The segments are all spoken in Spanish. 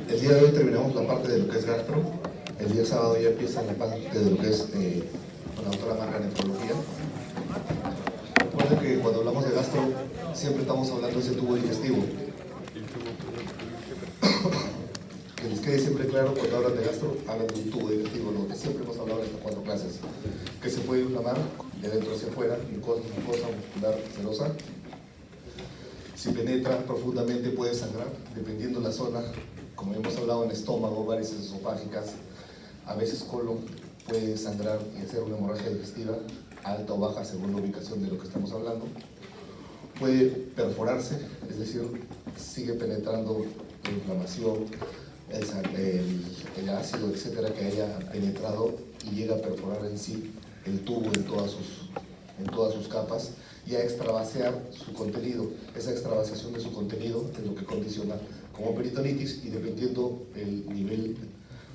El día de hoy terminamos la parte de lo que es gastro. El día sábado ya empieza la parte de lo que es con la doctora Marga nefrología. Recuerden que cuando hablamos de gastro siempre estamos hablando de ese tubo digestivo. Que les quede siempre claro, cuando hablan de gastro, hablan de un tubo digestivo, lo que siempre hemos hablado en estas 4 clases, que se puede inflamar de dentro hacia afuera, mucosa muscular serosa. Si penetra profundamente puede sangrar, dependiendo la zona, como hemos hablado en estómago, varices esofágicas, a veces colon puede sangrar y hacer una hemorragia digestiva, alta o baja según la ubicación de lo que estamos hablando. Puede perforarse, es decir, sigue penetrando la inflamación, el ácido, etcétera, que haya penetrado y llega a perforar en sí el tubo en todas sus capas y a extravasaar su contenido. Esa extravasación de su contenido es lo que condiciona como peritonitis, y dependiendo el nivel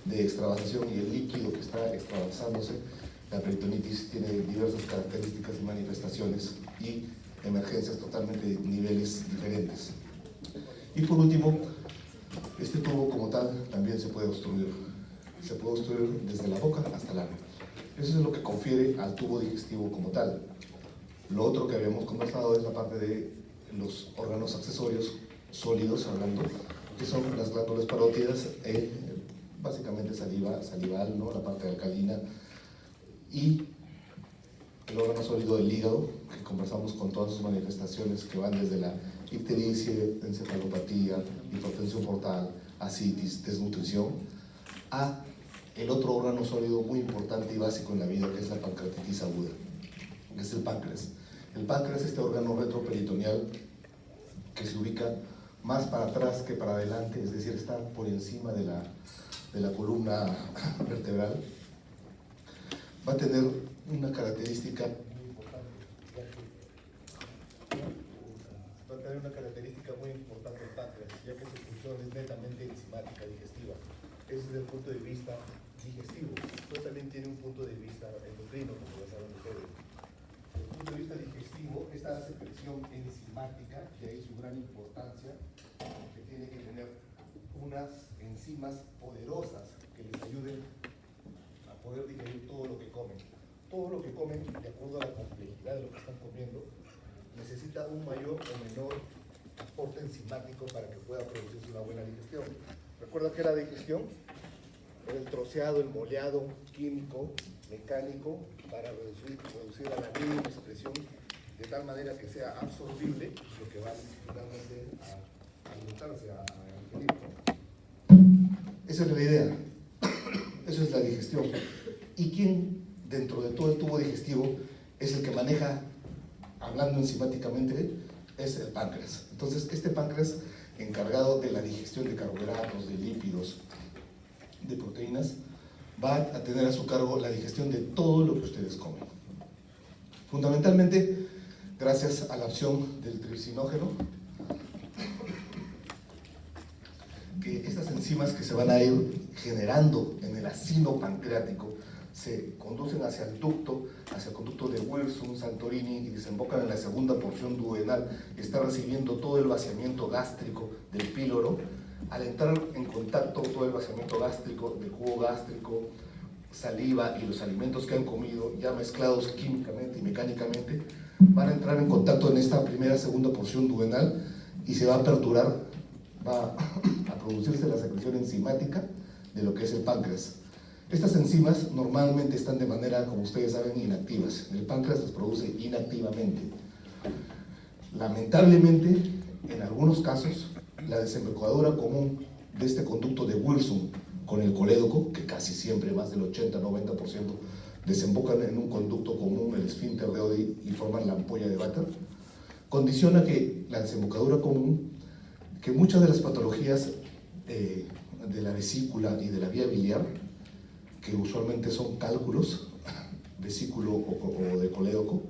de extravasación y el líquido que está extravasándose, la peritonitis tiene diversas características y manifestaciones y emergencias totalmente de niveles diferentes. Y por último, este tubo como tal también se puede obstruir. Se puede obstruir desde la boca hasta el ano. Eso es lo que confiere al tubo digestivo como tal. Lo otro que habíamos conversado es la parte de los órganos accesorios sólidos, hablando, que son las glándulas parótidas, básicamente salival, ¿no? La parte alcalina, y el órgano sólido del hígado, que conversamos con todas sus manifestaciones que van desde la ictericia, encefalopatía, hipertensión portal, ascitis, desnutrición, a el otro órgano sólido muy importante y básico en la vida, que es la pancreatitis aguda, que es el páncreas. El páncreas es este órgano retroperitoneal que se ubica más para atrás que para adelante, es decir, está por encima de la columna vertebral. Va a tener una característica muy importante el páncreas, ya que su función es netamente enzimática digestiva. Ese es desde el punto de vista digestivo, pero también tiene un punto de vista endocrino, como ya saben ustedes. Desde el punto de vista digestivo, esta secreción enzimática, de ahí su gran importancia, que tiene que tener unas enzimas poderosas que les ayuden a poder digerir todo lo que comen. Todo lo que comen, de acuerdo a la complejidad de lo que están comiendo, necesita un mayor o menor aporte enzimático para que pueda producirse una buena digestión. Recuerda que la digestión era el troceado, el moleado químico, mecánico, para reducir a la mínima expresión, de tal manera que sea absorbible lo que va finalmente a alimentarse, a ingerir. Esa es la idea. Eso es la digestión. ¿Y quién dentro de todo el tubo digestivo es el que maneja, hablando enzimáticamente, es el páncreas? Entonces, este páncreas, encargado de la digestión de carbohidratos, de lípidos, de proteínas, va a tener a su cargo la digestión de todo lo que ustedes comen. Fundamentalmente, gracias a la acción del tripsinógeno, que estas enzimas que se van a ir generando en el acino pancreático se conducen hacia el conducto de Wilson, Santorini, y desembocan en la segunda porción duodenal, y está recibiendo todo el vaciamiento gástrico del píloro. Al entrar en contacto todo el vaciamiento gástrico, del jugo gástrico, saliva y los alimentos que han comido, ya mezclados químicamente y mecánicamente, van a entrar en contacto en esta segunda porción duodenal y se va a aperturar, va a producirse la secreción enzimática de lo que es el páncreas. Estas enzimas normalmente están de manera, como ustedes saben, inactivas. El páncreas las produce inactivamente. Lamentablemente, en algunos casos, la desembocadura común de este conducto de Wilson con el colédoco, que casi siempre más del 80-90% desembocan en un conducto común, el esfínter de Oddi, y forman la ampolla de Vater, condiciona que la desembocadura común, que muchas de las patologías de la vesícula y de la vía biliar, que usualmente son cálculos, vesículo o de colédoco,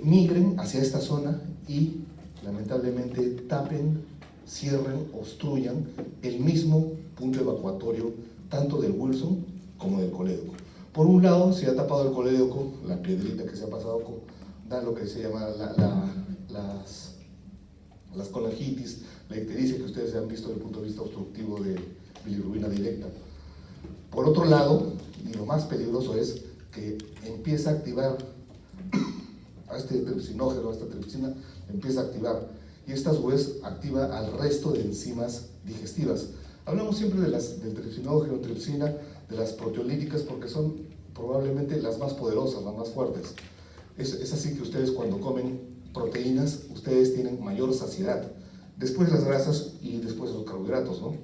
migren hacia esta zona y lamentablemente tapen, cierren, obstruyan el mismo punto evacuatorio tanto del Wilson como del colédoco. Por un lado, se ha tapado el colédoco, la piedrita que se ha pasado, da lo que se llama las colangitis, la ictericia que ustedes han visto desde el punto de vista obstructivo bilirrubina directa. Por otro lado, y lo más peligroso es que empieza a activar a este tripsinógeno, a esta tripsina, empieza a activar, y esta a su vez activa al resto de enzimas digestivas. Hablamos siempre del tripsinógeno, tripsina, de las proteolíticas, porque son probablemente las más poderosas, las más fuertes. Es así que ustedes cuando comen proteínas, ustedes tienen mayor saciedad. Después las grasas y después los carbohidratos, ¿no?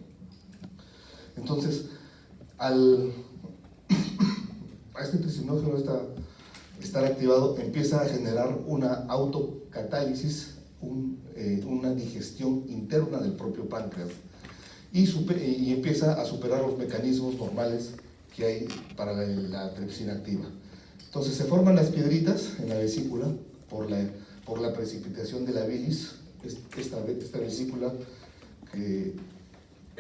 Entonces, a este tripsinógeno estar activado, empieza a generar una autocatálisis, una digestión interna del propio páncreas, y empieza a superar los mecanismos normales que hay para la tripsina activa. Entonces se forman las piedritas en la vesícula por la precipitación de la bilis, esta vesícula que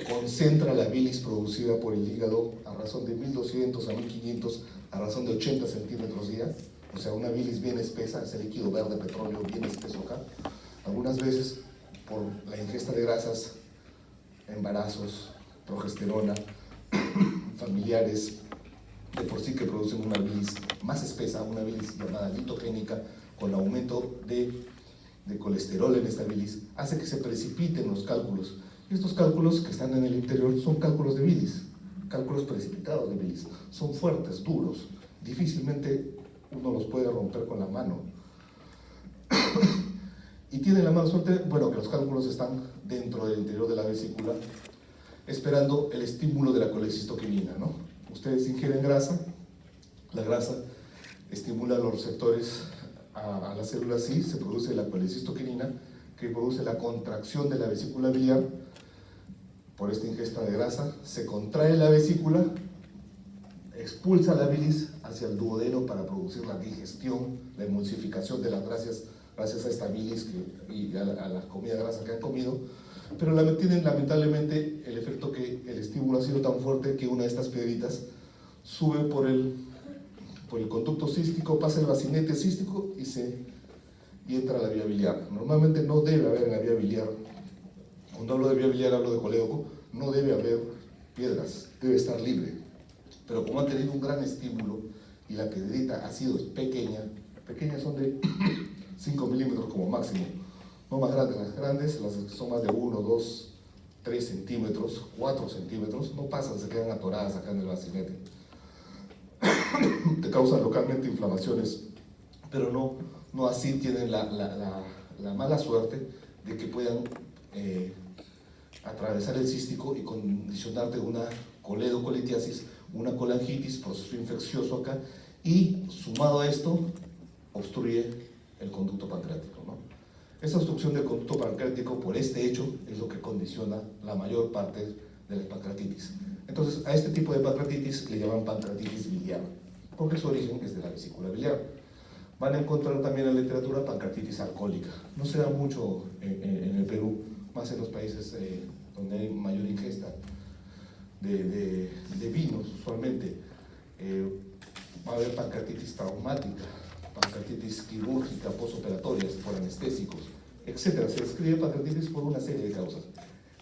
concentra la bilis producida por el hígado a razón de 1200 a 1500 a razón de 80 centímetros día, o sea, una bilis bien espesa, ese líquido verde petróleo bien espeso acá. Algunas veces por la ingesta de grasas, embarazos, progesterona, familiares, de por sí que producen una bilis más espesa, una bilis llamada litogénica, con aumento de colesterol en esta bilis, hace que se precipiten los cálculos. Y estos cálculos que están en el interior son cálculos de bilis, cálculos precipitados de bilis. Son fuertes, duros, difícilmente uno los puede romper con la mano. Y tiene la mala suerte, bueno, que los cálculos están dentro del interior de la vesícula, esperando el estímulo de la colecistoquinina, ¿no? Ustedes ingieren grasa, la grasa estimula los receptores a las células y se produce la colecistoquinina, que produce la contracción de la vesícula biliar por esta ingesta de grasa, se contrae la vesícula, expulsa la bilis hacia el duodeno para producir la digestión, la emulsificación de las grasas gracias a esta bilis y a la comida grasa que han comido, pero tienen lamentablemente el efecto que el estímulo ha sido tan fuerte que una de estas piedritas sube por el conducto cístico, pasa el bacinete cístico y entra a la vía biliar. Normalmente no debe haber en la vía biliar, cuando hablo de vía biliar hablo de colédoco, no debe haber piedras, debe estar libre. Pero como ha tenido un gran estímulo y la piedrita ha sido pequeñas son de 5 milímetros como máximo, no más grandes, las grandes, las que son más de 1, 2, 3 centímetros, 4 centímetros, no pasan, se quedan atoradas acá en el bacinete. Te causan localmente inflamaciones, pero no así tienen la mala suerte de que puedan atravesar el cístico y condicionarte una coledocolitiasis, una colangitis, proceso infeccioso acá, y sumado a esto, obstruye el conducto pancreático, ¿no? Esta obstrucción del conducto pancreático por este hecho es lo que condiciona la mayor parte de la pancreatitis. Entonces, a este tipo de pancreatitis le llaman pancreatitis biliar, porque su origen es de la vesícula biliar. Van a encontrar también en la literatura pancreatitis alcohólica. No se da mucho en el Perú, más en los países donde hay mayor ingesta de vinos, usualmente. Va a haber pancreatitis traumática, pancreatitis quirúrgica, posoperatorias, por anestésicos, etc. Se describe pancreatitis por una serie de causas.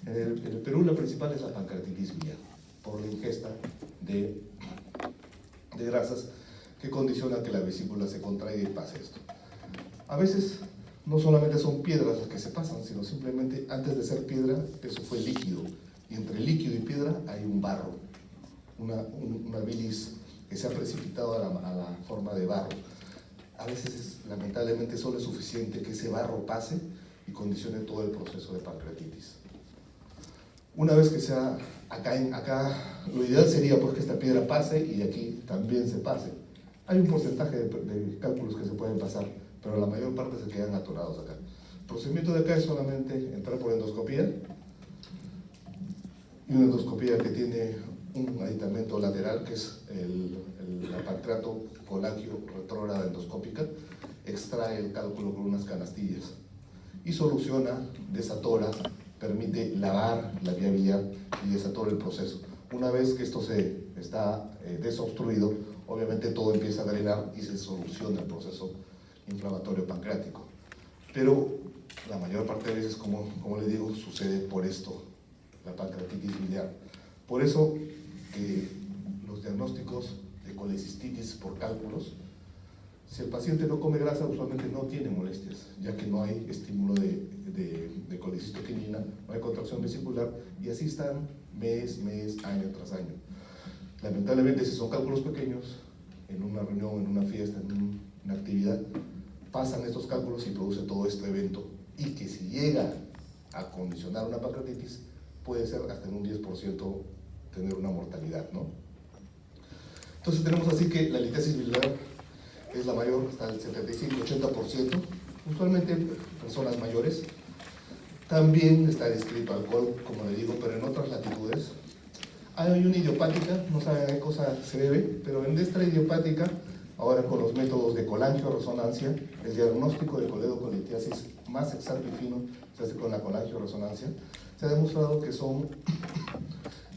En el Perú la principal es la pancreatitis biliar, por la ingesta de grasas que condiciona que la vesícula se contraiga y pase esto. A veces no solamente son piedras las que se pasan, sino simplemente antes de ser piedra, eso fue líquido. Y entre líquido y piedra hay un barro, una bilis que se ha precipitado a la forma de barro. A veces, lamentablemente, solo es suficiente que ese barro pase y condicione todo el proceso de pancreatitis. Una vez que sea acá, lo ideal sería pues, que esta piedra pase y aquí también se pase. Hay un porcentaje de cálculos que se pueden pasar, pero la mayor parte se quedan atorados acá. El procedimiento de acá es solamente entrar por endoscopía, y una endoscopía que tiene un aditamento lateral, que es la pancreato colágeo retrógrada endoscópica, extrae el cálculo con unas canastillas y soluciona, desatora, permite lavar la vía biliar y desatora el proceso. Una vez que esto está desobstruido, obviamente todo empieza a drenar y se soluciona el proceso inflamatorio pancreático. Pero la mayor parte de veces, como les digo, sucede por esto, la pancreatitis biliar, Por eso que los diagnósticos de colecistitis por cálculos, si el paciente no come grasa, usualmente no tiene molestias, ya que no hay estímulo de colecistoquinina, no hay contracción vesicular, y así están mes, año tras año. Lamentablemente, si son cálculos pequeños, en una reunión, en una fiesta, en una actividad, pasan estos cálculos y produce todo este evento, y que si llega a condicionar una pancreatitis, puede ser hasta en un 10% tener una mortalidad, ¿no? Entonces tenemos así que la litiasis biliar es la mayor, hasta el 75-80%, usualmente en personas mayores. También está descrito alcohol, como le digo, pero en otras latitudes. Hay una idiopática, no saben a qué cosa se debe, pero en esta idiopática, ahora con los métodos de colangio-resonancia, el diagnóstico de coledocolitiasis más exacto y fino se hace con la colangio-resonancia. Se ha demostrado que son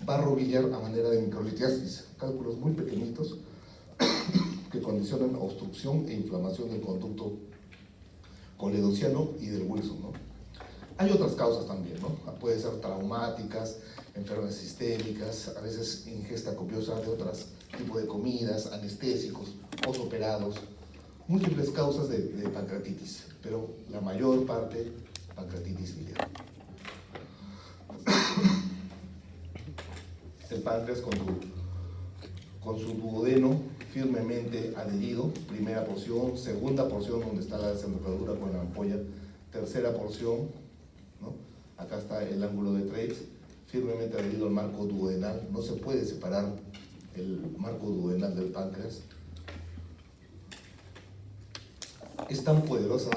barro biliar a manera de microlitiasis, cálculos muy pequeñitos que condicionan obstrucción e inflamación del conducto coledociano y del Wilson, ¿no? Hay otras causas también, ¿no? Pueden ser traumáticas, enfermedades sistémicas, a veces ingesta copiosa de otros tipos de comidas, anestésicos, posoperados, múltiples causas de pancreatitis, pero la mayor parte pancreatitis biliar. El páncreas con su duodeno firmemente adherido, primera porción, segunda porción donde está la desembocadura con la ampolla, tercera porción, ¿no? Acá está el ángulo de Treitz, firmemente adherido al marco duodenal, no se puede separar el marco duodenal del páncreas. Es tan poderosa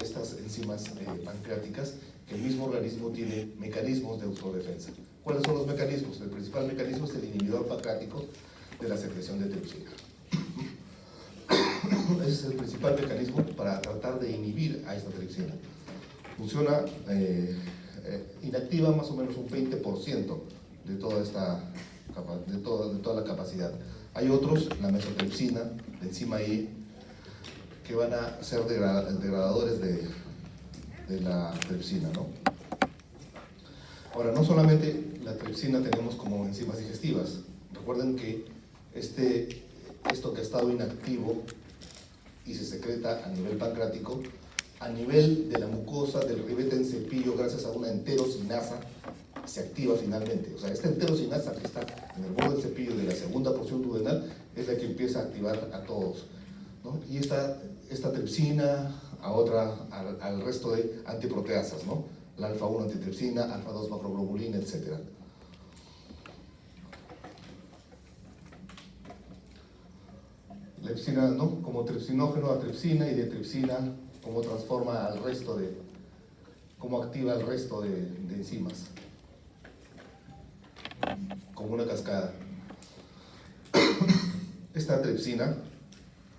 estas enzimas pancreáticas que el mismo organismo tiene mecanismos de autodefensa. ¿Cuáles son los mecanismos? El principal mecanismo es el inhibidor pancreático de la secreción de tripsina. Ese es el principal mecanismo para tratar de inhibir a esta tripsina. Funciona, inactiva más o menos un 20% de toda la capacidad. Hay otros, la mesotripsina, la enzima I, que van a ser degradadores de la tripsina, ¿no? Ahora, no solamente la tripsina tenemos como enzimas digestivas. Recuerden que esto que ha estado inactivo y se secreta a nivel pancreático, a nivel de la mucosa del ribete en cepillo, gracias a una enterosinasa, se activa finalmente. O sea, esta enterosinasa que está en el borde del cepillo de la segunda porción duodenal es la que empieza a activar a todos, ¿no? Y esta tripsina al resto de antiproteasas, ¿no? La alfa-1 antitripsina, alfa-2 macroglobulina, etc. La tripsina, ¿no? Como tripsinógeno a tripsina y de tripsina, cómo transforma al resto cómo activa el resto de enzimas. Como una cascada. Esta tripsina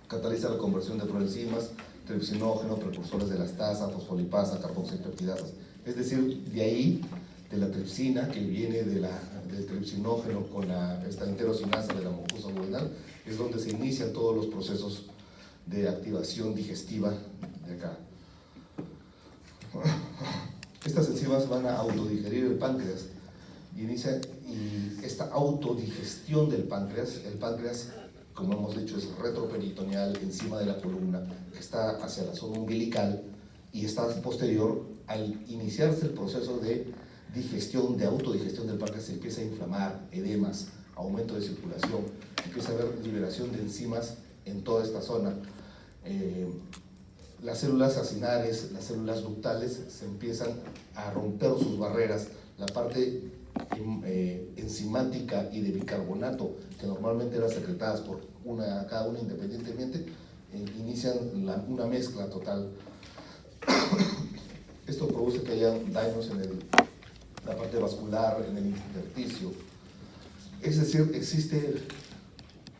cataliza la conversión de proenzimas, tripsinógeno, precursores de la elastasa, fosfolipasa, carboxipeptidasas. Es decir, de ahí, de la tripsina, que viene del tripsinógeno con esta enterosinasa de la mucosa duodenal, es donde se inician todos los procesos de activación digestiva de acá. Estas enzimas van a autodigerir el páncreas y esta autodigestión del páncreas, el páncreas, como hemos dicho, es retroperitoneal, encima de la columna, que está hacia la zona umbilical y está posterior. Al iniciarse el proceso de digestión, de autodigestión del páncreas, se empieza a inflamar, edemas, aumento de circulación, empieza a haber liberación de enzimas en toda esta zona. Las células acinares, las células ductales se empiezan a romper sus barreras, la parte enzimática y de bicarbonato que normalmente eran secretadas por cada una independientemente, inician una mezcla total. Esto produce que haya daños en la parte vascular, en el intersticio. Es decir, existe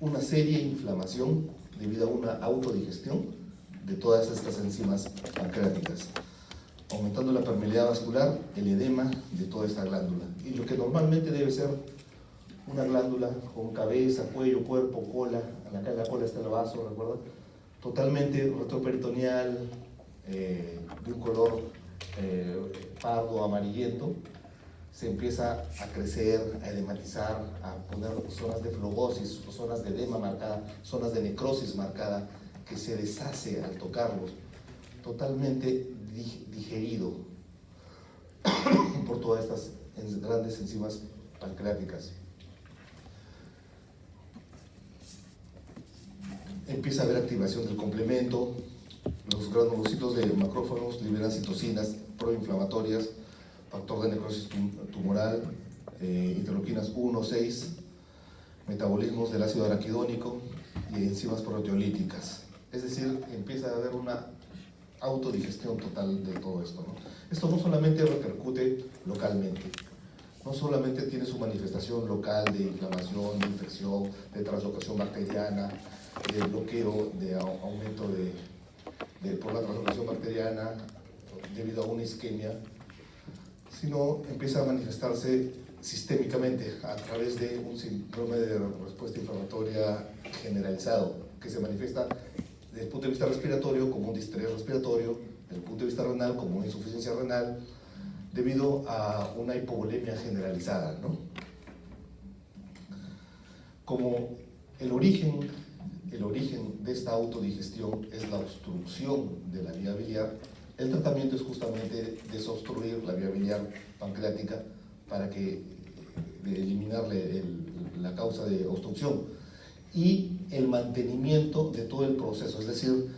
una seria inflamación debido a una autodigestión de todas estas enzimas pancreáticas, aumentando la permeabilidad vascular, el edema de toda esta glándula. Y lo que normalmente debe ser una glándula con cabeza, cuello, cuerpo, cola, acá en la cola está el vaso, ¿recuerdan? Totalmente retroperitoneal, de un color pardo amarillento, se empieza a crecer, a edematizar, a poner zonas de flegosis, zonas de edema marcada, zonas de necrosis marcada, que se deshace al tocarlos, totalmente digerido por todas estas grandes enzimas pancreáticas. Empieza a haber activación del complemento, los granulocitos de macrófagos liberan citocinas proinflamatorias, factor de necrosis tumoral, interleuquinas 1, 6, metabolismos del ácido araquidónico y enzimas proteolíticas. Es decir, empieza a haber una autodigestión total de todo esto, ¿no? Esto no solamente repercute localmente, no solamente tiene su manifestación local de inflamación, de infección, de translocación bacteriana, de bloqueo, de aumento por la translocación bacteriana debido a una isquemia, sino empieza a manifestarse sistémicamente a través de un síndrome de respuesta inflamatoria generalizado, que se manifiesta desde el punto de vista respiratorio como un distrés respiratorio, desde el punto de vista renal como una insuficiencia renal, debido a una hipovolemia generalizada, ¿no? Como el origen de esta autodigestión es la obstrucción de la vía biliar, el tratamiento es justamente desobstruir la vía biliar pancreática para eliminarle la causa de obstrucción y el mantenimiento de todo el proceso, es decir,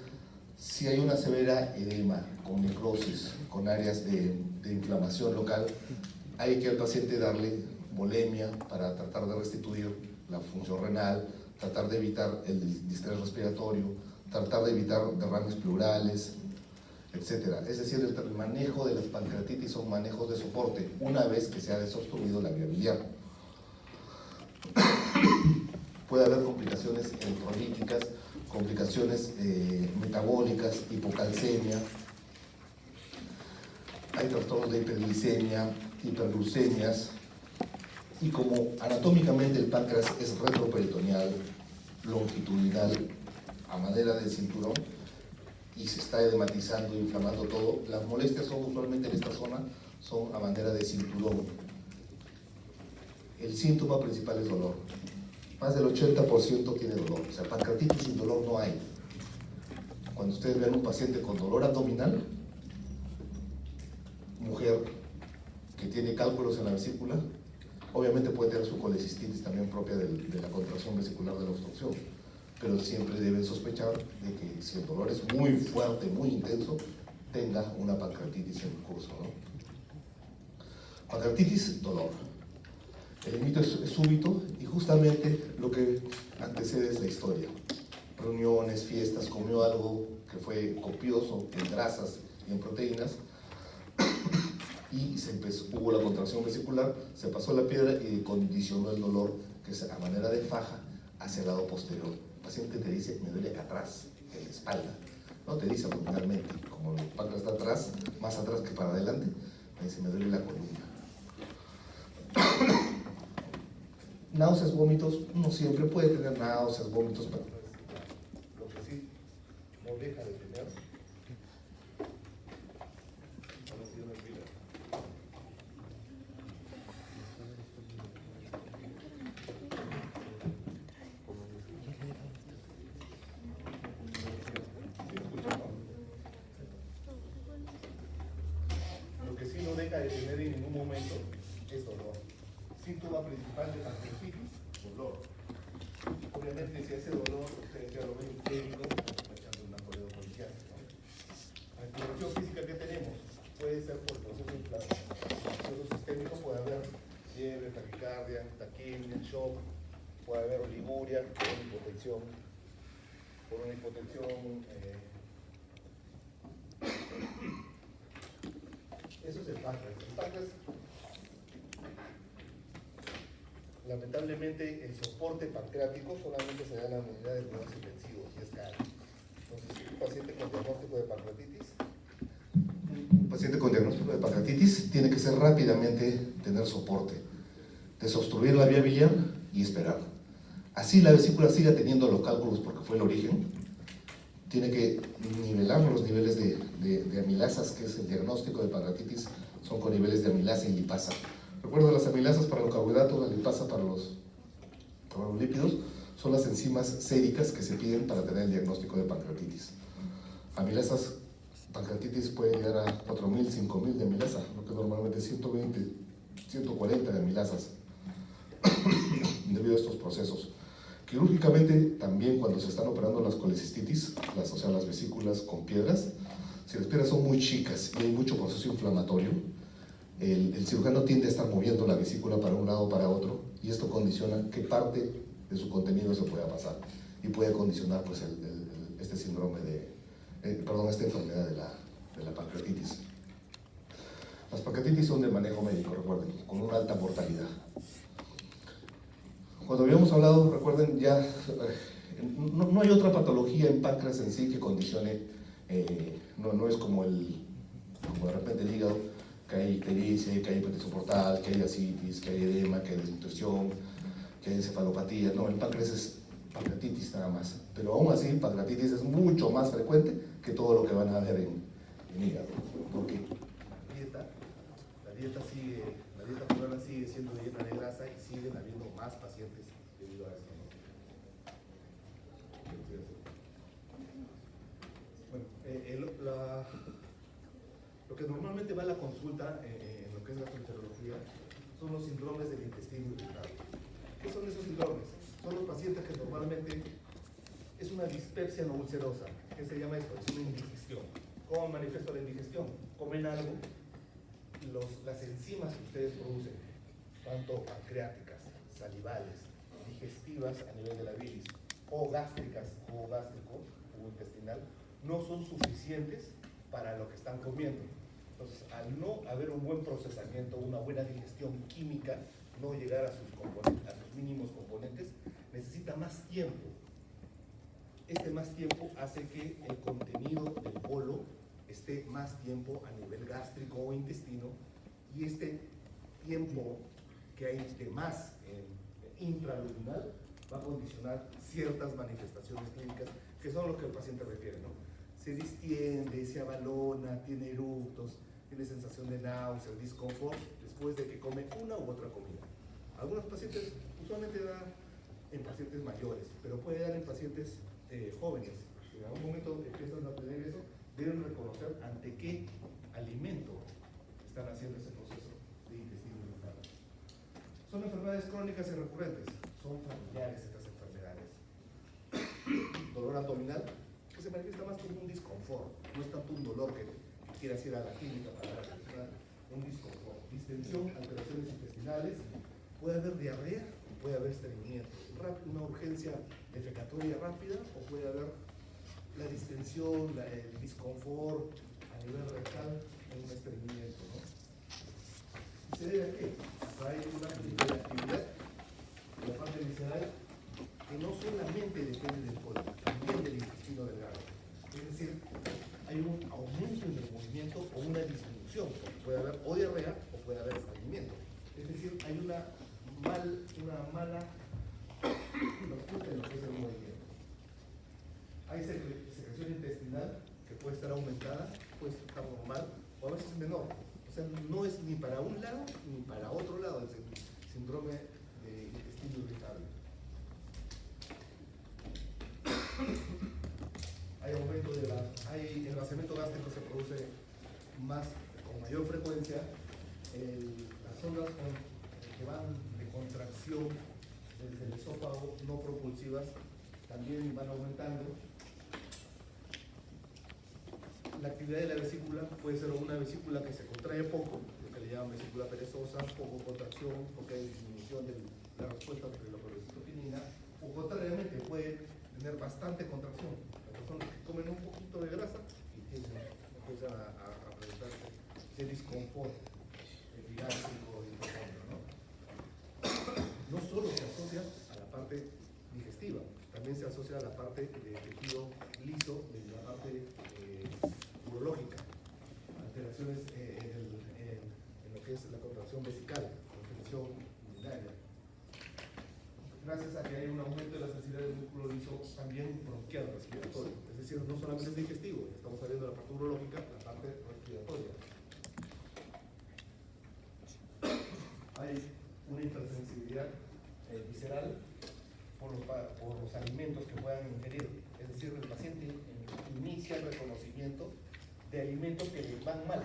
si hay una severa edema con necrosis, con áreas de inflamación local, hay que al paciente darle volemia para tratar de restituir la función renal, tratar de evitar el distrés respiratorio, tratar de evitar derrames pleurales, etc. Es decir, el manejo de las pancreatitis son manejos de soporte una vez que se ha desobstruido la vía biliar. Puede haber complicaciones electrolíticas, complicaciones metabólicas, hipocalcemia, hay trastornos de hiperglicemia, hiperglucemias, y como anatómicamente el páncreas es retroperitoneal, longitudinal, a manera de cinturón, y se está edematizando, inflamando todo, las molestias son usualmente en esta zona, son a manera de cinturón. El síntoma principal es dolor. Más del 80% tiene dolor. O sea, pancreatitis sin dolor no hay. Cuando ustedes ven un paciente con dolor abdominal, mujer que tiene cálculos en la vesícula, obviamente puede tener su colecistitis también propia de la contracción vesicular de la obstrucción, pero siempre deben sospechar de que si el dolor es muy fuerte, muy intenso, tenga una pancreatitis en curso, ¿no? Pancreatitis, dolor. El inicio es súbito y justamente lo que antecede es la historia. Reuniones, fiestas, comió algo que fue copioso en grasas y en proteínas y hubo la contracción vesicular, se pasó la piedra y condicionó el dolor, que es a manera de faja hacia el lado posterior. El paciente te dice, me duele atrás, en la espalda. No te dice abdominalmente, como el páncreas está atrás, más atrás que para adelante, me dice, me duele la columna. Náuseas, vómitos, no siempre puede tener náuseas, vómitos, pero lo que sí no deja de tener. Lo que sí no deja de tener en ningún momento es dolor. Síntoma principal de pancreatitis, dolor. Obviamente, si ese dolor ustedes ya lo ven clínico, echando una coledocolicial, ¿no? La activación física que tenemos puede ser por proceso inflamatorio sistémico, puede haber fiebre, taquicardia, taquimia, shock, puede haber oliguria, por una hipotensión. Eso es el páncreas. El páncreas, lamentablemente, el soporte pancreático solamente se da en la unidad de cuidados intensivos y es caro. Entonces, un paciente con diagnóstico de pancreatitis tiene que ser rápidamente tener soporte, desobstruir la vía biliar y esperar. Así la vesícula siga teniendo los cálculos porque fue el origen, tiene que nivelar los niveles de amilasas, que es el diagnóstico de pancreatitis, son con niveles de amilasa y lipasa. Recuerdo, las amilasas para los carbohidratos, la lipasa para los lípidos, son las enzimas séricas que se piden para tener el diagnóstico de pancreatitis. Amilasas, pancreatitis puede llegar a 4.000, 5.000 de amilasa, lo que normalmente es 120, 140 de amilasas, debido a estos procesos. Quirúrgicamente, también cuando se están operando las colecistitis, o sea, las vesículas con piedras, si las piedras son muy chicas y hay mucho proceso inflamatorio, el cirujano tiende a estar moviendo la vesícula para un lado o para otro, y esto condiciona qué parte de su contenido se pueda pasar, y puede condicionar pues, este síndrome esta enfermedad de la pancreatitis. Las pancreatitis son de manejo médico, recuerden, con una alta mortalidad. Cuando habíamos hablado, recuerden, ya no hay otra patología en páncreas en sí que condicione, no es como de repente el hígado, que hay ictericia, que hay hipertensión portal, que hay ascitis, que hay edema, que hay desnutrición, que hay encefalopatía. No, el páncreas es pancreatitis nada más. Pero aún así, pancreatitis es mucho más frecuente que todo lo que van a ver en hígado. ¿Por qué? La dieta peruana sigue siendo llena de grasa y siguen habiendo más pacientes debido a esto, ¿no? Bueno, lo que normalmente va a la consulta en lo que es gastroenterología son los síndromes del intestino irritable. ¿Qué son esos síndromes? Son los pacientes que normalmente es una dispepsia no ulcerosa. ¿Qué se llama esto? Es una indigestión. ¿Cómo manifiesta la indigestión? Comen algo, las enzimas que ustedes producen, tanto pancreáticas, salivales, digestivas a nivel de la bilis, o gástricas, jugo gástrico, jugo intestinal, no son suficientes para lo que están comiendo. Entonces, al no haber un buen procesamiento, una buena digestión química, no llegar a sus mínimos componentes, necesita más tiempo. Este más tiempo hace que el contenido del bolo esté más tiempo a nivel gástrico o intestino, y este tiempo que hay de más intraluminal va a condicionar ciertas manifestaciones clínicas que son lo que el paciente refiere, ¿no? Se distiende, se abalona, tiene eructos, tiene sensación de náusea, disconfort después de que come una u otra comida. Algunos pacientes usualmente da en pacientes mayores, pero puede dar en pacientes jóvenes. En algún momento empiezan a tener eso, deben reconocer ante qué alimento están haciendo ese proceso de intestino irritable. Son enfermedades crónicas y recurrentes, son familiares estas enfermedades. Dolor abdominal, que se manifiesta más como un disconfort, no es tanto un dolor que quieras ir a la clínica para realizar un disconfort. Distensión, alteraciones intestinales, puede haber diarrea o puede haber estreñimiento, una urgencia defecatoria rápida, o puede haber la distensión, el disconfort a nivel rectal en un estreñimiento, ¿no? ¿Y se debe a qué? Hay una hiperactividad de la parte visceral que no solamente depende del colon, también del intestino delgado. Es decir, hay un aumento en el movimiento o una disminución, porque puede haber o diarrea o puede haber estreñimiento. Es decir, hay una mala respuesta en lo que es el movimiento. Hay secreción intestinal que puede estar aumentada, puede estar normal o a veces menor. O sea, no es ni para un lado ni para otro lado el síndrome de intestino irritable. Hay envasamiento gástrico, se produce con mayor frecuencia. Las ondas que van de contracción desde el esófago no propulsivas también van aumentando. La actividad de la vesícula puede ser una vesícula que se contrae poco, lo que le llaman vesícula perezosa, poco contracción, porque hay disminución de la respuesta de la progesterona, o contrariamente puede tener bastante contracción. Las personas que comen un poquito de grasa y empiezan a presentarse ese disconfort gástrico y profundo, ¿no? No solo se asocia a la parte digestiva, también se asocia a la parte de tejido liso, de la parte urológica, alteraciones en lo que es la contracción vesical, contracción urinaria. Gracias a que hay un aumento de la sensibilidad del músculo liso, también bronquial respiratorio. Es decir, no solamente es digestivo, estamos hablando de la parte urológica, la parte respiratoria. visceral por los alimentos que puedan ingerir. Es decir, el paciente inicia el reconocimiento de alimentos que le van mal.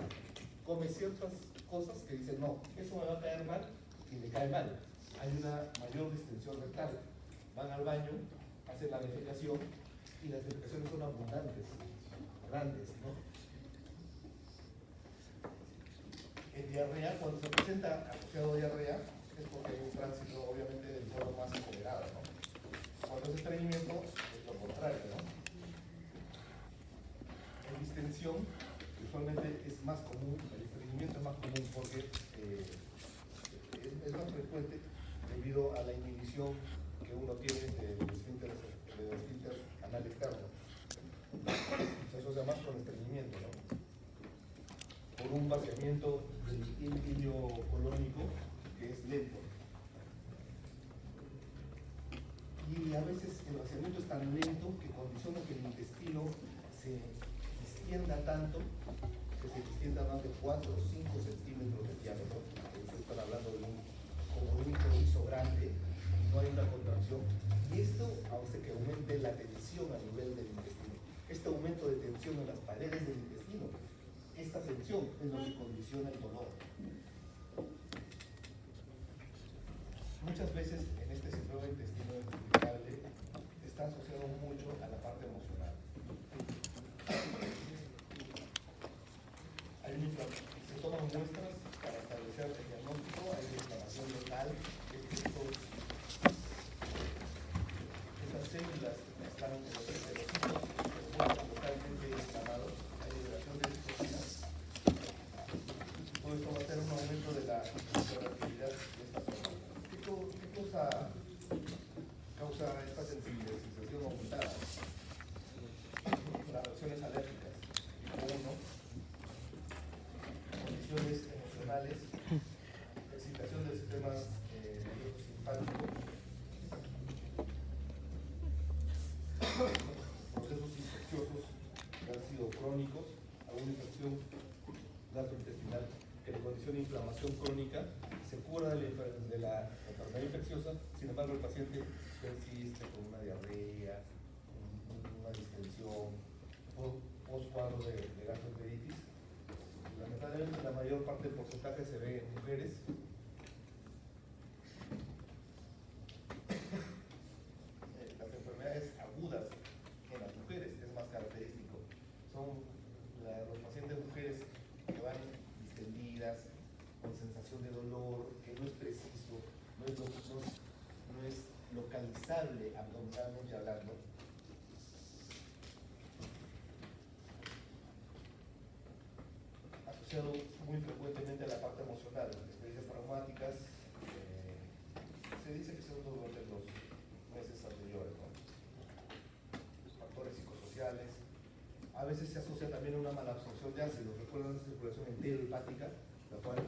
Come ciertas cosas que dicen, no, eso me va a caer mal, y le cae mal. Hay una mayor distensión rectal. Van al baño, hacen la defecación, y las defecaciones son abundantes, grandes, ¿no? En diarrea, cuando se presenta asociado a diarrea, es porque hay un tránsito, obviamente, del colon más acelerado, ¿no? Cuando es estreñimiento, es lo contrario, ¿no? En distensión, usualmente es más común, el estreñimiento es más común porque es más frecuente debido a la inhibición que uno tiene del esfínter anal externo. Se asocia más con estreñimiento, ¿no? Por un vaciamiento del ilio colónico que es lento. Y a veces el vaciamiento es tan lento que condiciona que el intestino se distienda tanto, que se distienda más de 4 o 5 centímetros de diámetro. Ustedes están hablando de como un improviso grande, no hay una contracción. Y esto hace que aumente la tensión a nivel del intestino. Este aumento de tensión en las paredes del intestino, esta tensión es lo que condiciona el dolor. Muchas veces en este síndrome de intestino irritable está asociado mucho a la parte emocional. Se toman muestras para establecer el diagnóstico, hay inflamación local, estas células están en los enterocitos, se encuentran localmente inflamados, hay liberación de citocinas. Todo esto va a ser un aumento de la hiperactividad de estas hormonas. ¿Qué causa esta sensibilización aumentada? Las reacciones alérgicas, tipo 1, condiciones emocionales, excitación del sistema nervioso simpático, procesos infecciosos que han sido crónicos, alguna infección gastrointestinal que le condiciona inflamación crónica, se cura de la enfermedad infecciosa, sin embargo el paciente persiste con una diarrea, una distensión, post-cuadro de gastroenteritis. Lamentablemente la mayor parte del porcentaje se ve en mujeres. Las enfermedades agudas en las mujeres es más característico. Son los pacientes mujeres que van distendidas, con sensación de dolor, que no es preciso, no es localizable abdominalmente hablando. Asociado muy frecuentemente a la parte emocional, experiencias traumáticas, se dice que son durante los meses anteriores, ¿no? Factores psicosociales, a veces se asocia también a una mala absorción de ácidos. Recuerdan esa circulación enterohepática, la cual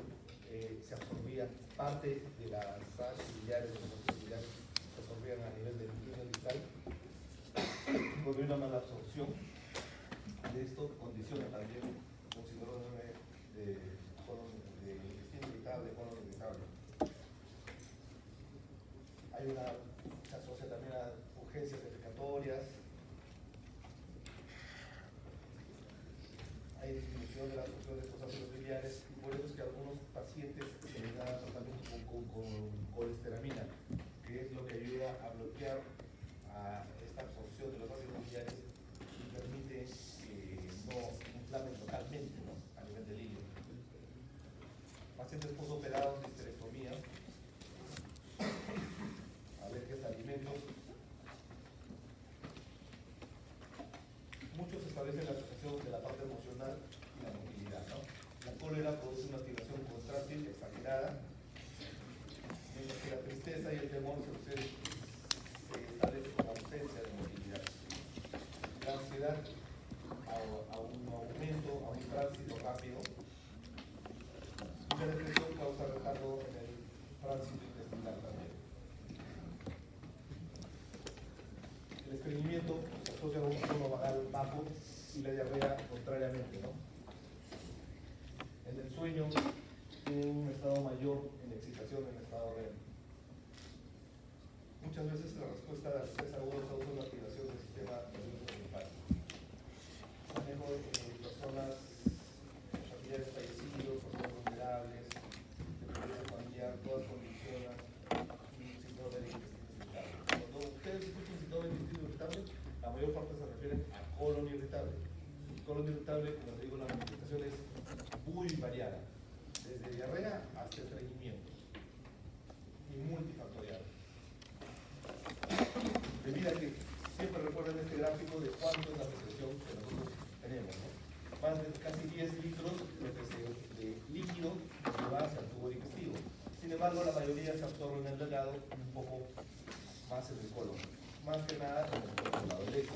se absorbía parte de las sales biliares, de los ácidos biliares, se absorbían a nivel del intestino distal. Cuando hay una mala absorción de esto, condiciona también un síndrome de intestino irritable, colon irritable. Se asocia también a urgencias defecatorias. Hay disminución de la absorción de estos ácidos biliares, y por eso es que a algunos pacientes se les da tratamiento con colesteramina, que es lo que ayuda a bloquear a esta absorción de los ácidos biliares y permite que no inflamen totalmente, ¿no? A nivel del hígado. Pacientes postoperados de histerectomía, alergias a alimentos. Muchos establecen la asociación de la parte emocional y la motilidad, ¿no? La cólera produce una activación contráctil exagerada, mientras que la tristeza y el temor se establece con ausencia de motilidad. La ansiedad a un aumento, a un tránsito rápido, y la depresión causa retardo en el tránsito intestinal también. El estreñimiento se asocia a un tono vagal bajo y la diarrea contrariamente, ¿no? En el sueño tiene un estado mayor en excitación en el estado REM. muchas veces la respuesta del estrés agudo causa una activación del sistema nervioso central. Manejo de personas, familiares fallecidos, personas vulnerables, dependencia familiar, todas condicionan un síndrome del intestino irritable. Cuando ustedes escuchan síndrome del intestino irritable, la mayor parte se refieren a colon irritable. El colon irritable, como les digo, la manifestación es muy variada, desde diarrea hasta estreñimiento y multifactorial. Debido a que siempre recuerden este gráfico de cuánto es la secreción que nosotros tenemos, ¿no? Más de casi 10 litros de líquido que va hacia el tubo digestivo. Sin embargo, la mayoría se absorbe en el delgado y un poco más en el colon, más que nada en el lado derecho.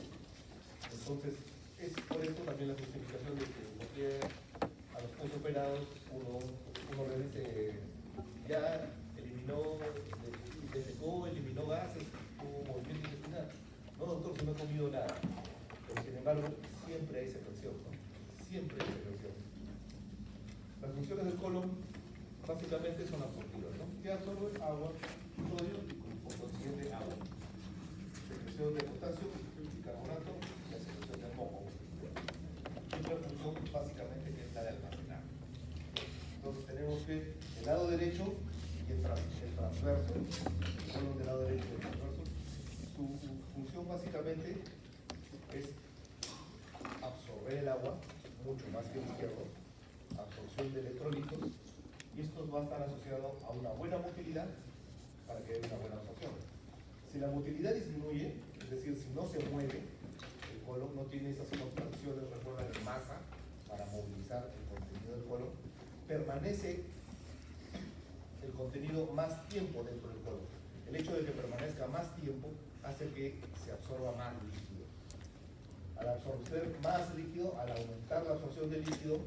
Entonces, es por esto también la justificación de que a los postoperados uno le dice, ya eliminó, defecó, eliminó gases, tuvo movimiento intestinal. No, doctor, si no he comido nada. Pero sin embargo, siempre hay secreción, ¿no? Siempre hay secreción. Las funciones del colon básicamente son absortivas, ¿no? Que absorbe agua, sodio y por consiguiente agua. Secreción de potasio, bicarbonato y la secreción de moco. Y otra función básicamente es la de almacenar. Entonces tenemos que el lado derecho y el transverso, el colon del lado derecho y el transverso, su función básicamente es absorber el agua, mucho más que el izquierdo, absorción de electrolitos, y esto va a estar asociado a una buena motilidad para que haya una buena absorción. Si la motilidad disminuye, es decir, si no se mueve, el colon no tiene esas contracciones, recuerda, de masa para movilizar el contenido del colon, permanece el contenido más tiempo dentro del colon. El hecho de que permanezca más tiempo hace que se absorba más líquido. Al absorber más líquido, al aumentar la absorción del líquido,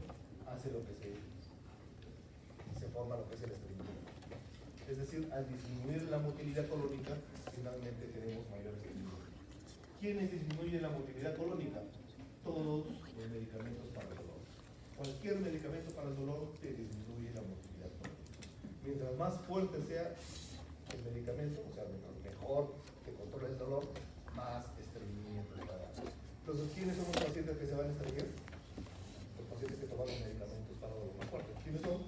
hace lo que se forma lo que es el estreñimiento. Es decir, al disminuir la motilidad colónica, finalmente tenemos mayor estreñimiento. ¿Quiénes disminuyen la motilidad colónica? Todos los medicamentos para el dolor. Cualquier medicamento para el dolor te disminuye la motilidad colónica. Mientras más fuerte sea el medicamento, o sea, mientras mejor que controle el dolor, más estreñimiento le va a dar. Entonces, ¿quiénes son los pacientes que se van a estreñir? Los pacientes que toman los medicamentos para dolor más fuerte. ¿Quiénes son?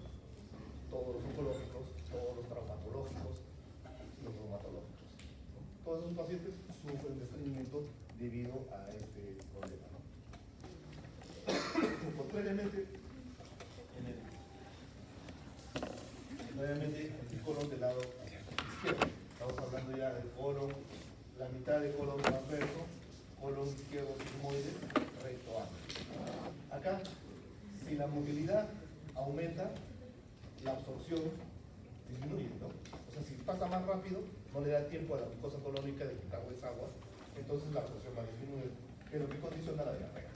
Todos los oncológicos, todos los traumatológicos y los reumatológicos. Todos esos pacientes sufren de estreñimiento debido a este problema, ¿no? Contrariamente, nuevamente el colon del lado izquierdo. Estamos hablando ya del colon, la mitad del colon transverso, colon izquierdo sigmoide, recto ancho. Acá, si la motilidad aumenta, la absorción disminuye, ¿no? O sea, si pasa más rápido, no le da tiempo a la mucosa colónica de quitarles agua, entonces la absorción va a disminuir, que es lo que condiciona la diarrea.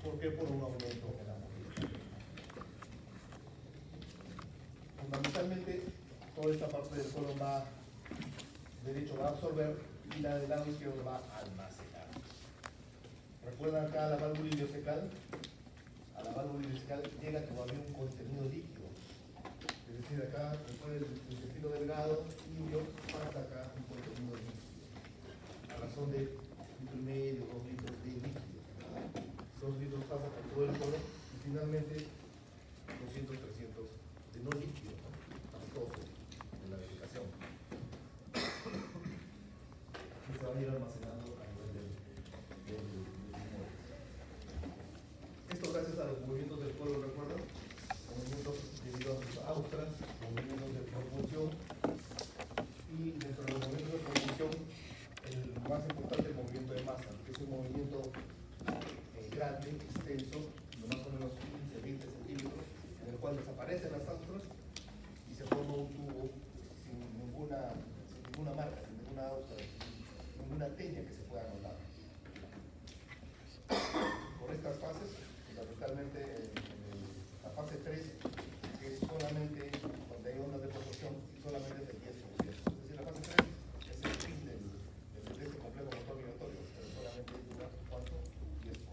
¿Por qué? Por un aumento en la motilidad. Fundamentalmente, toda esta parte del colon derecho va a absorber y la del lado izquierdo va a almacenar. ¿Recuerdan acá la válvula ileocecal? A la válvula ileocecal llega todavía un contenido líquido. Es decir, acá después del intestino delgado, ilio, pasa acá un contenido líquido. A razón de 1,5 litros, 2 litros de líquido. 2 litros pasa por todo el colon y finalmente 200, 300 de no líquido, ¿no? Pastoso de la defecación. Y se va a ir almacenando a nivel del pulmón. Esto gracias a los movimientos del colon, ¿recuerdan? Movimientos debido a sus austras, movimientos de propulsión, y dentro de los movimientos de propulsión, el más importante es el movimiento de masa, que es un movimiento grande, extenso, de más o menos 15, 20 centímetros, en el cual desaparecen las austras y se forma un tubo sin ninguna marca, sin ninguna austra, sin ninguna teña que se pueda notar. Por estas fases, fundamentalmente en la fase 3, que es solamente donde hay ondas de propulsión, solamente es el 10%. Es decir, la fase 3 es el fin de este complejo motor migratorio, pero solamente dura ¿cuánto? 10%.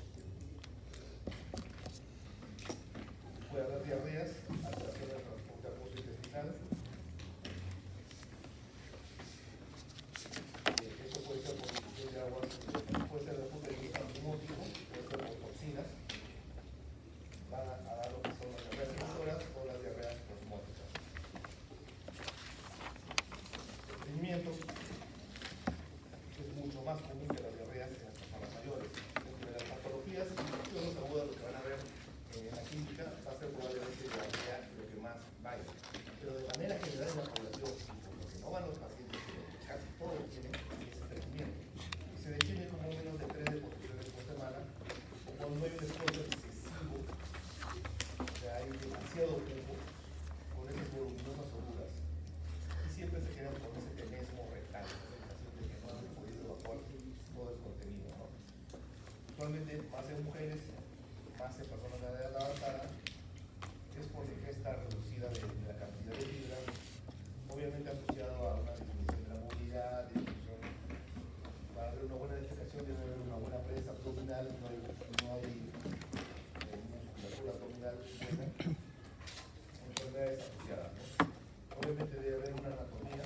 Puede haber diarreas, alteración del transporte acuoso intestinal, obviamente más en mujeres, más en personas de edad avanzada, es por la ingesta reducida de la cantidad de fibras, obviamente asociado a una disminución de la movilidad, disminución. Para haber una buena defecación debe haber una buena presa abdominal, no hay musculatura abdominal buena, enfermedades asociadas, ¿no? Obviamente debe haber una anatomía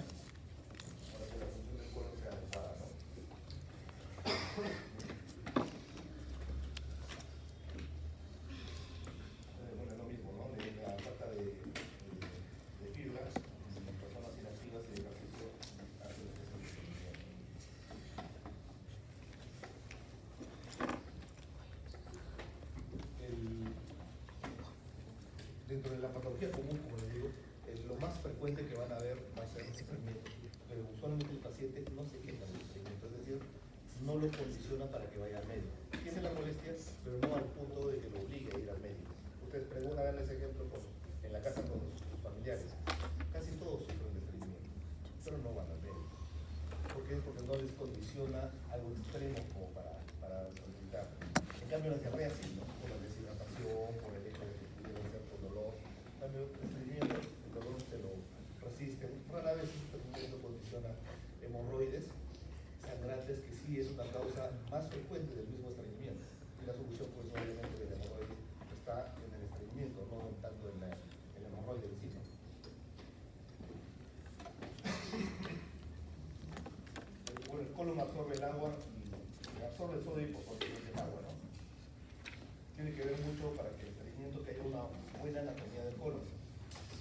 para que la función del colon sea adecuada, ¿no? Bueno, es lo mismo, ¿no? La falta de fibras, personas inactivas y de ejercicio hace lo que es el estreñimiento. Dentro de la patología común, como les digo, lo más frecuente que van a ver va a ser el estreñimiento, pero usualmente el paciente no se queja del estreñimiento, es decir, no lo condiciona para que vaya al médico. Tiene la molestia, pero no al punto de que lo obligue a ir al médico. Ustedes preguntan, hagan ese ejemplo en la casa con sus familiares. Casi todos sufren de estreñimiento, pero no van al médico. ¿Por qué? Porque no les condiciona algo extremo como para solicitar. En cambio, las diarreas sí, ¿no? Por la deshidratación, por el hecho de que pudieran ser por dolor. En cambio, el estreñimiento, el dolor se lo resiste. Rara vez el estreñimiento condiciona hemorroides sangrantes, que sí es una causa más frecuente del mismo estreñimiento. Y la solución, pues, obviamente, del hemorroide está en el estreñimiento, no tanto en el hemorroide en sí. Bueno, el colon absorbe el agua y absorbe el sodio hipocondríaco del agua, ¿no? Tiene que ver mucho para que el estreñimiento, que haya una buena anatomía del colon.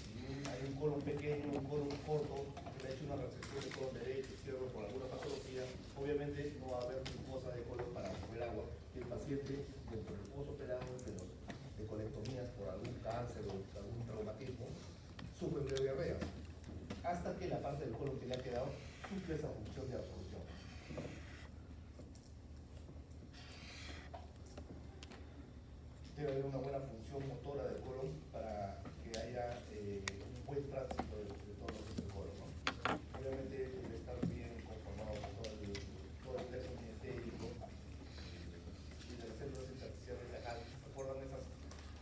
Si hay un colon pequeño, un colon corto, que le ha hecho una resección de colon derecho, izquierdo, por alguna patología, obviamente no va a haber glucosa de colon para absorber agua. Y el paciente, dentro del postoperado, de colectomías por algún cáncer o algún traumatismo, sufren de diarrea, hasta que la parte del colon que le ha quedado cumple esa función de absorción. Debe haber una buena función motora del colon para que haya un buen tránsito de todo lo que es el colon, ¿no? Obviamente debe estar bien conformado con todo el plexo mientérico y de las células intersticiales renales. ¿Se acuerdan de esas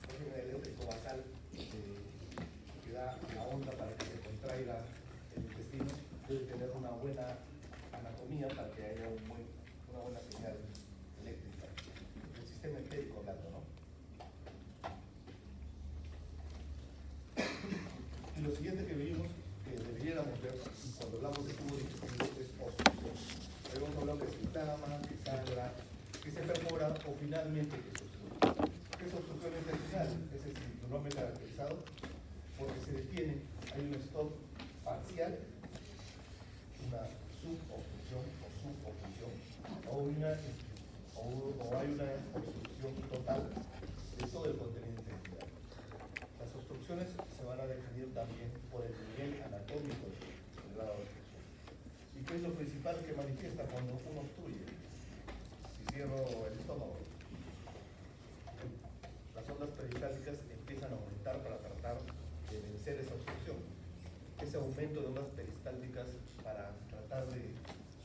régimen eléctrico basal que da la onda para que se contraiga el intestino? Debe tener una buena anatomía para que haya una buena señal eléctrica. El sistema entérico hablando, ¿no? Y lo siguiente que vimos, que deberíamos ver cuando hablamos de tubo digestivo, es obstrucción. Habíamos hablado que se inflama, que sangra, que se perfora o finalmente que se obstruye. ¿Qué es obstrucción intestinal? Es el síndrome caracterizado porque se detiene, hay un stop parcial, una subobstrucción o suboclusión, o hay una obstrucción total de todo el contenido intestinal. Las obstrucciones se van a definir también por el nivel anatómico del grado de obstrucción. ¿Y qué es lo principal que manifiesta cuando uno obstruye? Si cierro el estómago, las ondas peristálticas empiezan a aumentar para tratar de vencer esa obstrucción. Ese aumento de ondas peristálticas para tratar de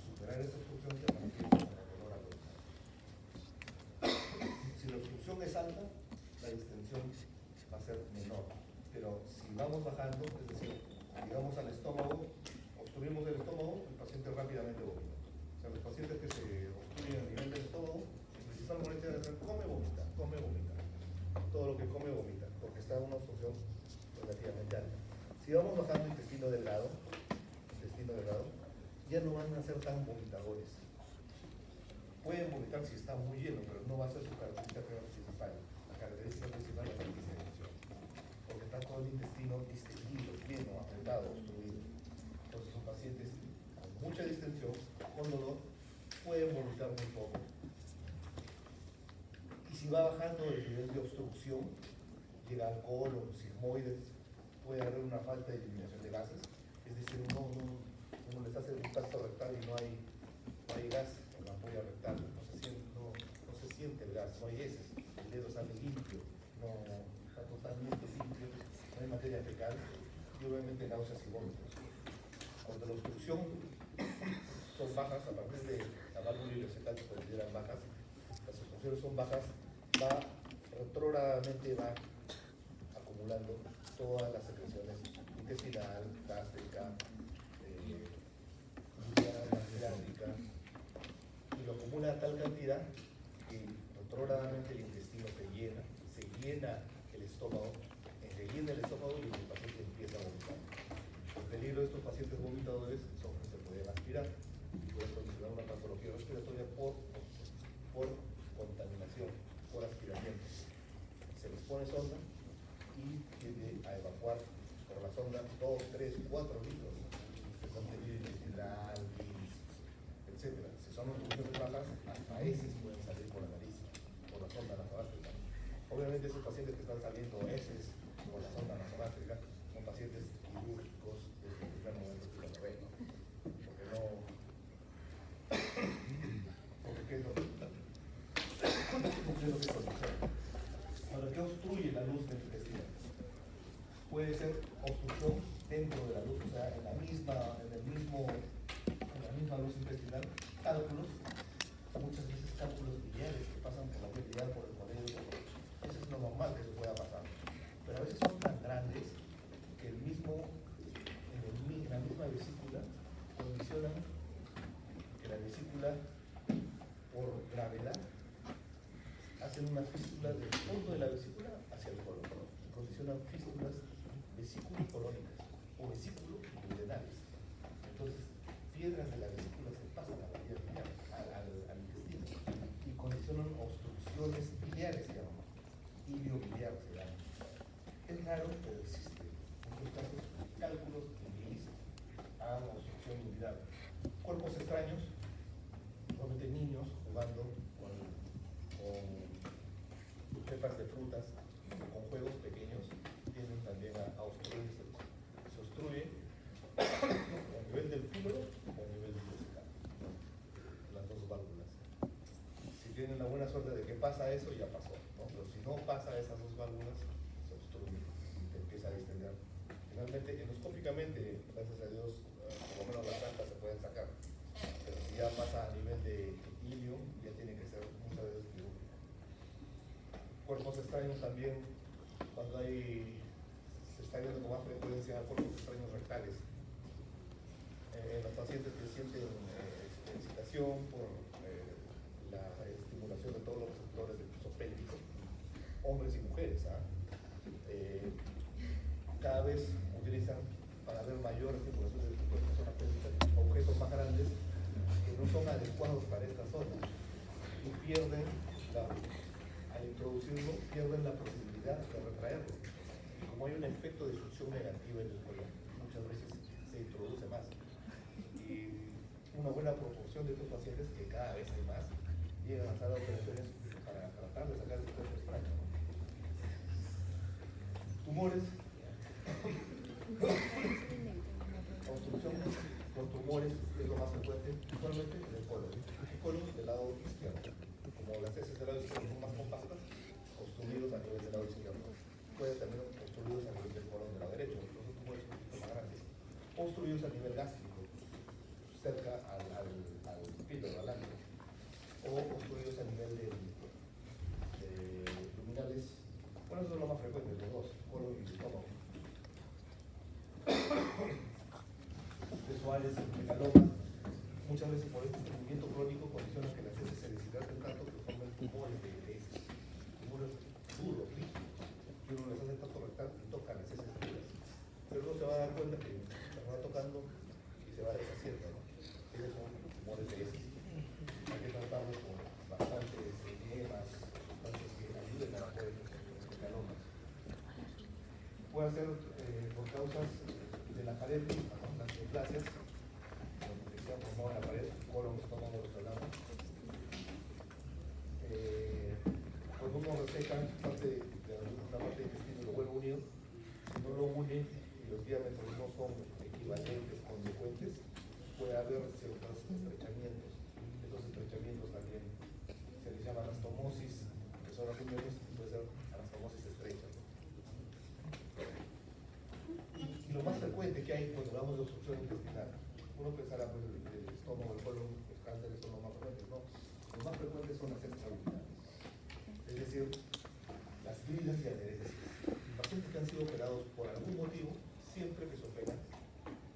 superar esa obstrucción se manifiesta con el dolor abdominal. Si la obstrucción es alta, la distensión va a ser menor. Pero si vamos bajando, es decir, llegamos al estómago, obstruimos el estómago, el paciente rápidamente vomita. O sea, los pacientes que se obstruyen a nivel del estómago, su principal molestia es come, vomita, come, vomita. Todo lo que come, vomita, porque está en una obstrucción relativamente alta. Si vamos bajando intestino delgado, ya no van a ser tan vomitadores. Pueden vomitar si está muy lleno, pero no va a ser su característica principal. La característica principal es la distensión, porque está todo el intestino distendido, lleno, apretado, obstruido. Entonces son pacientes con mucha distensión, con dolor, pueden vomitar muy poco. Y si va bajando el nivel de obstrucción, llega al colon, sigmoides, puede haber una falta de eliminación de gases, es decir, uno les hace un tacto rectal y no hay gas en la ampolla rectal, no se siente el gas, no hay heces, el dedo sale limpio, no está totalmente limpio, no hay materia fecal y obviamente náuseas y vómitos. Cuando la obstrucción son bajas, a partir de la válvula ileocecal se consideran bajas, las obstrucciones funciones son bajas, va retrógradamente acumulando todas las secreciones intestinal, gástrica, gástrica, y lo acumula a tal cantidad que retrógradamente el intestino se llena el estómago, y el paciente empieza a vomitar. El peligro de estos pacientes vomitadores son que se pueden aspirar y pueden condicionar una patología respiratoria por contaminación, por aspiramiento. Se les pone sonda y tiende a evacuar por la sonda 2, 3, 4 litros de contenido intestinal, etc. Si son obstrucciones bajas, hasta heces pueden salir por la nariz, por la sonda nasogástrica. Obviamente esos pacientes que están saliendo heces por la sonda nasogástrica son pacientes quirúrgicos desde el primer momento que lo ven, porque no... porque ¿qué es lo que conduce? Ahora, ¿qué obstruye la luz del intestino? Puede ser obstrucción dentro de la luz, o sea, en la misma luz intestinal, cálculos, muchas veces cálculos biliares que pasan por la vía biliar, por el colegio. Eso es lo normal que se pueda pasar. Pero a veces son tan grandes que en la misma vesícula condicionan que la vesícula, por gravedad, hacen una fístula del fondo de la vesícula hacia el colon y condicionan fístulas vesículo-colónicas o vesículo-duodenales. Entonces, piedras de la vesícula se pasan a la vía biliar, al intestino, y condicionan obstrucciones biliares, se llaman, iliobiliar se llama. Es raro, pero existe. En estos casos, cálculos de bilis a obstrucción biliar. Cuerpos extraños, normalmente niños jugando con pepas de frutas o con juegos pequeños, tienden también a obstruirse. Se obstruye a nivel del píloro o a nivel intestinal, las dos válvulas. Si tienen la buena suerte de que pasa eso, ya pasó, ¿no? Pero si no pasa esas dos válvulas, se obstruye y te empieza a distender. Finalmente, endoscópicamente, gracias a Dios, por lo menos las plantas se pueden sacar. Pero si ya pasa a nivel de ilio, ya tiene que ser muchas veces quirúrgico. Cuerpos extraños también, cuando se está viendo con más frecuencia cuerpos extraños rectales. Los pacientes que sienten excitación por la estimulación de todos los receptores del piso pélvico, hombres y mujeres, cada vez utilizan, para ver mayor estimulación del tipo de zona pélvica, objetos más grandes que no son adecuados para esta zona y pierden al introducirlo, pierden la posibilidad de retraerlo. Y como hay un efecto de succión negativa en el colon, muchas veces se introduce más. Y una buena proporción de estos pacientes, que cada vez hay más, llegan a sala de operaciones para tratar de sacar el cuerpo extraño. Tumores. Obstrucción con tumores es lo más frecuente, usualmente en el colon. El colon del lado izquierdo. Como las heces del lado izquierdo son más compactas, obstruidos a nivel del lado izquierdo. Pueden también obstruidos a nivel del colon del lado derecho, los tumores son un poquito más grandes. Obstruidos a nivel gástrico, cerca al píloro, al ano. O obstruidos a nivel de luminales. Bueno, eso es lo más frecuente, los dos, colon y estómago. Sexuales, megalomas, muchas veces por este estreñimiento crónico condicionan que las heces se deshidraten tanto que forman tumores de heces, tumores duros, rígidos, que uno les hace tanto rectal y tocan las heces duras. Pero uno se va a dar cuenta que se va tocando y se va deshaciendo, ¿no? Esos son tumores de heces. Hay que tratarlos con bastantes enemas, sustancias que ayuden a hacer megalomas. Puede ser por causas de la pared misma, ¿no? Las neoplasias, la infección formada en la pared, colon, estómago, lo que hablamos. Cuando uno reseca una parte del intestino y lo vuelve unido, si no lo une y los diámetros no son equivalentes, consecuentes, puede haber ciertos estrechamientos. Estos estrechamientos también se les llama anastomosis, que son las uniones, y puede ser anastomosis estrecha, ¿no? Y lo más frecuente que hay cuando hablamos de obstrucción intestinal, uno pensará, pues el estómago, el colon, los cánceres son los más frecuentes, no. Los más frecuentes son las heces abdominales. decir, las bridas y adherencias. Pacientes que han sido operados por algún motivo, siempre que se operan,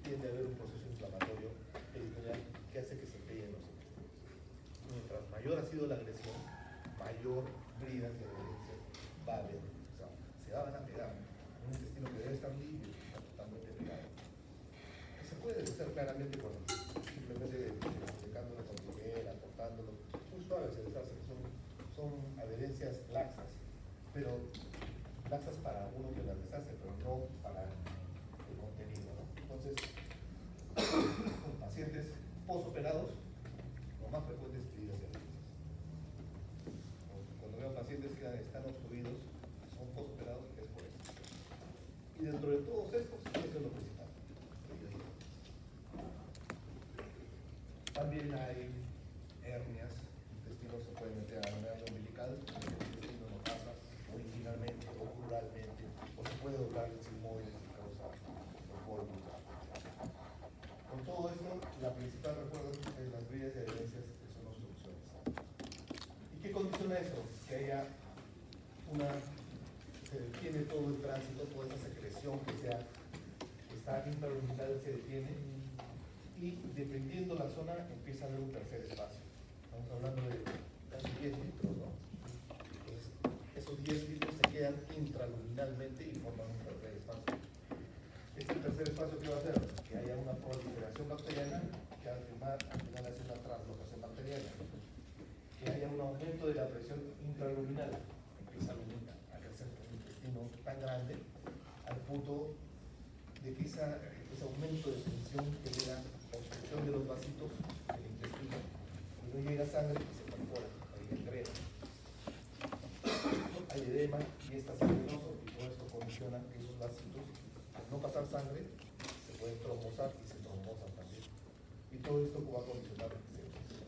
tiende a haber un proceso inflamatorio peritoneal que hace que se peguen los intestinos. Mientras mayor ha sido la agresión, mayor bridas y adherencias va a haber. O sea, se van a pegar. Un intestino que debe estar limpio está totalmente pegado. Se puede deshacer claramente con simplemente aplicándolo con tijera, cortándolo. Muy suave se deshace, son adherencias laxas, pero laxas para uno que las deshace, pero no para el contenido, ¿no? Entonces, con pacientes posoperados, lo más frecuente es bridas y adherencias. Cuando veo pacientes que están obstruidos, son posoperados, es por eso. Y dentro de todos estos, eso es lo principal. También hay hernias, intestinos se pueden meter a la hernia umbilical, el intestino no pasa originalmente o pluralmente, o se puede doblar el sigmoide que causa el polvo. Con todo esto, la principal recuerda es las bridas y adherencias que son obstrucciones. ¿Y qué condiciona eso? Que haya se detiene todo el tránsito, toda esa secreción que está intraluminal se detiene, y dependiendo la zona empieza a haber un tercer espacio. Estamos hablando de casi 10 litros, ¿no? Esos 10 litros se quedan intraluminalmente y forman un tercer espacio. Este tercer espacio, ¿qué va a hacer? Que haya una proliferación bacteriana que al final hace una translocación bacteriana. Que haya un aumento de la presión intraluminal. Empieza a crecer un intestino tan grande al punto de que ese aumento de tensión genera obstrucción de los vasitos del intestino y no llega sangre y se perfora, hay gangrena, hay edema y está sanguinoso, y todo esto condiciona que esos vasitos, al no pasar sangre, se pueden trombosar y se trombosan también, y todo esto va a condicionar el intestino.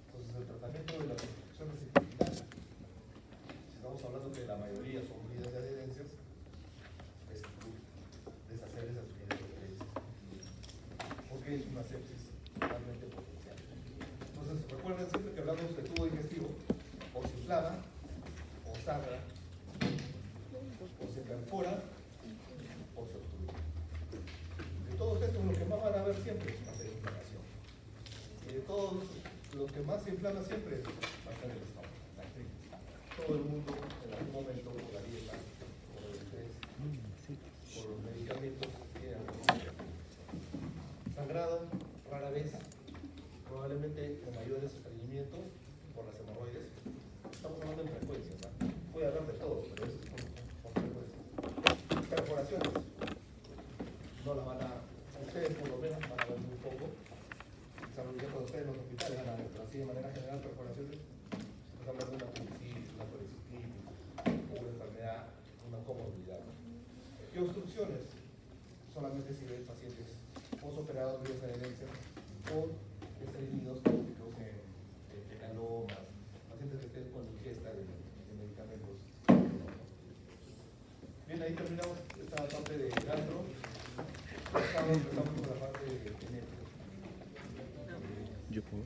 Entonces el tratamiento de las infecciones intestinales, si estamos hablando que la mayoría son bridas de adherencias, es deshacer esas bridas de adherencias, porque es una sepsis totalmente potencial. Entonces, recuerden siempre que hablamos de tubo digestivo, o se inflama, o sangra, o se perfora, o se obstruye. De todos estos, lo que más van a ver siempre va a ser inflamación. Y de todos, lo que más se inflama siempre va a ser el estómago, la artritis. Todo el mundo, en algún momento, por la dieta, por el estrés, por los medicamentos, tiene algún problema. Sangrado, rara vez, probablemente con mayores estreñimientos por las hemorroides. Estamos hablando en frecuencias, ¿no? Voy a hablar de todo, pero eso es por frecuencias. Perforaciones, no la van a, ustedes por lo menos van a ver muy poco. Salvo que cuando ustedes en los hospitales van a ver, pero así de manera general, perforaciones, estamos hablando de una apendicitis, una colecitis, una enfermedad, una comorbilidad. ¿Qué obstrucciones? Solamente si ven pacientes posoperados de adherencias o estreñidos crónicos en fecalomas, pacientes que estén con ingesta de medicamentos. Bien, ahí terminamos esta parte de gastro. Empezamos con la parte de genética. Yo puedo.